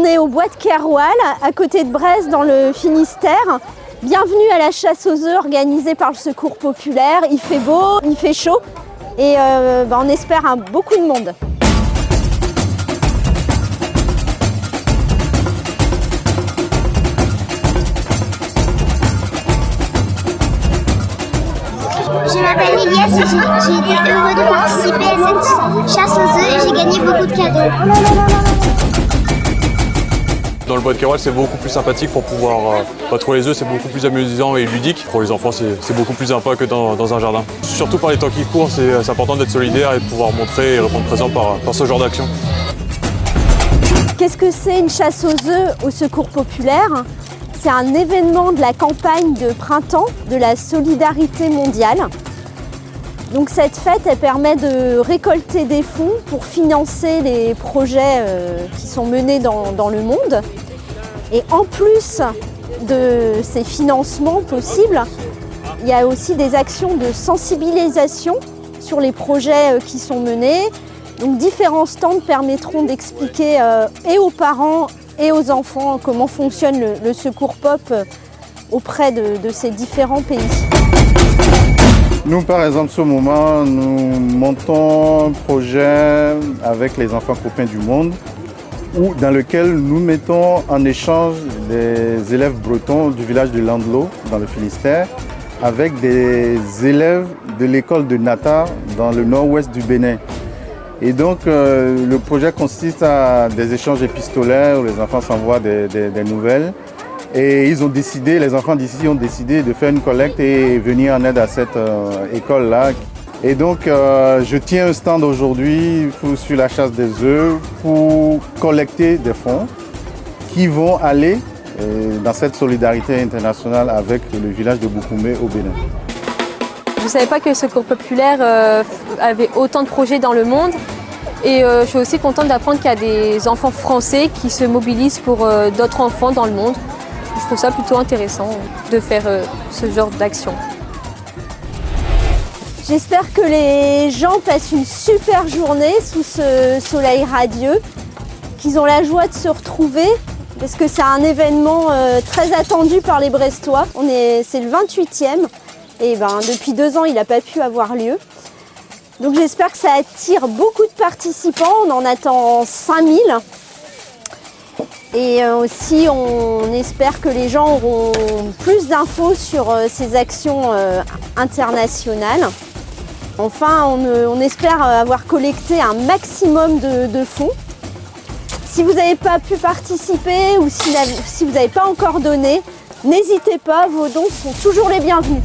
est au bois de Keroual, à côté de Brest, dans le Finistère. Bienvenue à la chasse aux œufs organisée par le Secours populaire. Il fait beau, il fait chaud et on espère beaucoup de monde. Je m'appelle Ilias et j'ai été heureux de participer à cette chasse aux œufs et j'ai gagné beaucoup de cadeaux. Dans le bois de Keroual, c'est beaucoup plus sympathique pour pouvoir trouver les œufs, c'est beaucoup plus amusant et ludique. Pour les enfants, c'est beaucoup plus sympa que dans un jardin. Surtout par les temps qui courent, c'est important d'être solidaire et de pouvoir montrer et répondre présent par ce genre d'action. Qu'est-ce que c'est une chasse aux œufs au Secours populaire? C'est un événement de la campagne de printemps de la solidarité mondiale. Donc cette fête, elle permet de récolter des fonds pour financer les projets qui sont menés dans le monde. Et en plus de ces financements possibles, il y a aussi des actions de sensibilisation sur les projets qui sont menés. Donc différents stands permettront d'expliquer et aux parents et aux enfants comment fonctionne le Secours Pop auprès de ces différents pays. Nous, par exemple, ce moment, nous montons un projet avec les enfants copains du monde dans lequel nous mettons en échange des élèves bretons du village de Landelot, dans le Finistère, avec des élèves de l'école de Nata, dans le nord-ouest du Bénin. Et donc, le projet consiste à des échanges épistolaires où les enfants s'envoient des nouvelles. Et ils ont décidé, les enfants d'ici ont décidé de faire une collecte et venir en aide à cette école-là. Et donc, je tiens un stand aujourd'hui sur la chasse des œufs pour collecter des fonds qui vont aller dans cette solidarité internationale avec le village de Boukoumé au Bénin. Je ne savais pas que le Secours populaire avait autant de projets dans le monde. Et je suis aussi contente d'apprendre qu'il y a des enfants français qui se mobilisent pour d'autres enfants dans le monde. Je trouve ça plutôt intéressant de faire ce genre d'action. J'espère que les gens passent une super journée sous ce soleil radieux, qu'ils ont la joie de se retrouver, parce que c'est un événement très attendu par les Brestois. C'est le 28e, et depuis 2 ans, il n'a pas pu avoir lieu. Donc j'espère que ça attire beaucoup de participants, on en attend 5000. Et aussi, on espère que les gens auront plus d'infos sur ces actions internationales. Enfin, on espère avoir collecté un maximum de fonds. Si vous n'avez pas pu participer ou si vous n'avez pas encore donné, n'hésitez pas, vos dons sont toujours les bienvenus.